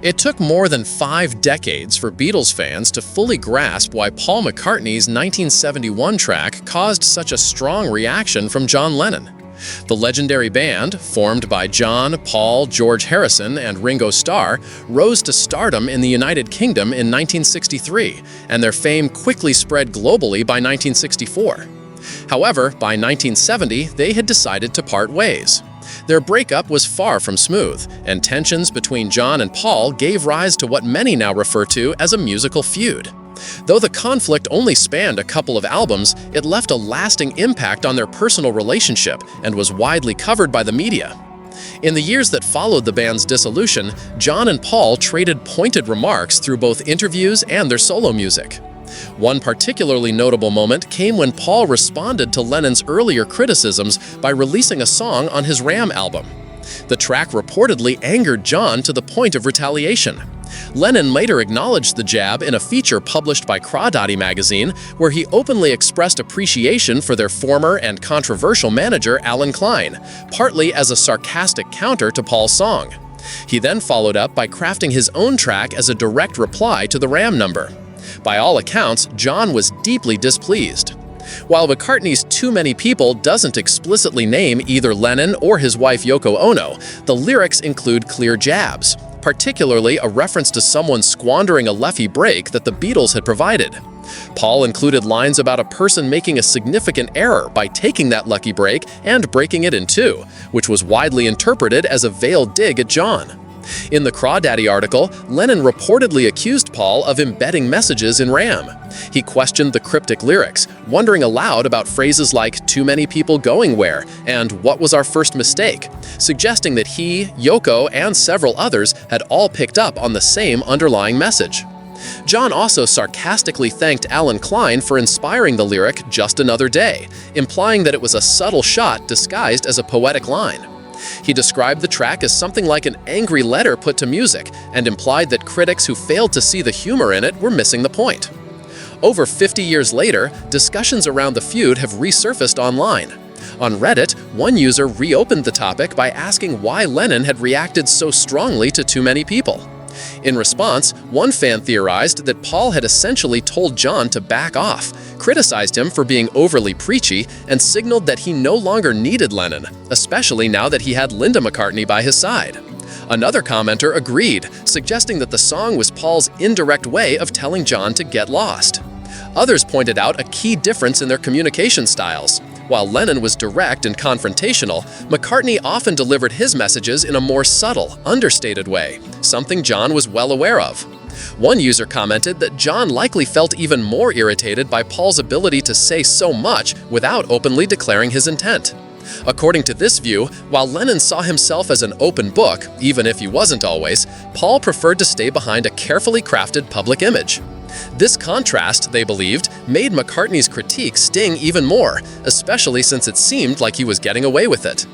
It took more than 5 decades for Beatles fans to fully grasp why Paul McCartney's 1971 track caused such a strong reaction from John Lennon. The legendary band, formed by John, Paul, George Harrison, and Ringo Starr, rose to stardom in the United Kingdom in 1963, and their fame quickly spread globally by 1964. However, by 1970, they had decided to part ways. Their breakup was far from smooth, and tensions between John and Paul gave rise to what many now refer to as a musical feud. Though the conflict only spanned a couple of albums, it left a lasting impact on their personal relationship and was widely covered by the media. In the years that followed the band's dissolution, John and Paul traded pointed remarks through both interviews and their solo music. One particularly notable moment came when Paul responded to Lennon's earlier criticisms by releasing a song on his Ram album. The track reportedly angered John to the point of retaliation. Lennon later acknowledged the jab in a feature published by Crawdaddy magazine, where he openly expressed appreciation for their former and controversial manager Alan Klein, partly as a sarcastic counter to Paul's song. He then followed up by crafting his own track as a direct reply to the Ram number. By all accounts, John was deeply displeased. While McCartney's Too Many People doesn't explicitly name either Lennon or his wife Yoko Ono, the lyrics include clear jabs, particularly a reference to someone squandering a lucky break that the Beatles had provided. Paul included lines about a person making a significant error by taking that lucky break and breaking it in two, which was widely interpreted as a veiled dig at John. In the Crawdaddy article, Lennon reportedly accused Paul of embedding messages in Ram. He questioned the cryptic lyrics, wondering aloud about phrases like "too many people going where" and "what was our first mistake," suggesting that he, Yoko, and several others had all picked up on the same underlying message. John also sarcastically thanked Alan Klein for inspiring the lyric "Just Another Day," implying that it was a subtle shot disguised as a poetic line. He described the track as something like an angry letter put to music and implied that critics who failed to see the humor in it were missing the point. Over 50 years later, discussions around the feud have resurfaced online. On Reddit, one user reopened the topic by asking why Lennon had reacted so strongly to Too Many People. In response, one fan theorized that Paul had essentially told John to back off, criticized him for being overly preachy, and signaled that he no longer needed Lennon, especially now that he had Linda McCartney by his side. Another commenter agreed, suggesting that the song was Paul's indirect way of telling John to get lost. Others pointed out a key difference in their communication styles. While Lennon was direct and confrontational, McCartney often delivered his messages in a more subtle, understated way, something John was well aware of. One user commented that John likely felt even more irritated by Paul's ability to say so much without openly declaring his intent. According to this view, while Lennon saw himself as an open book, even if he wasn't always, Paul preferred to stay behind a carefully crafted public image. This contrast, they believed, made McCartney's critique sting even more, especially since it seemed like he was getting away with it.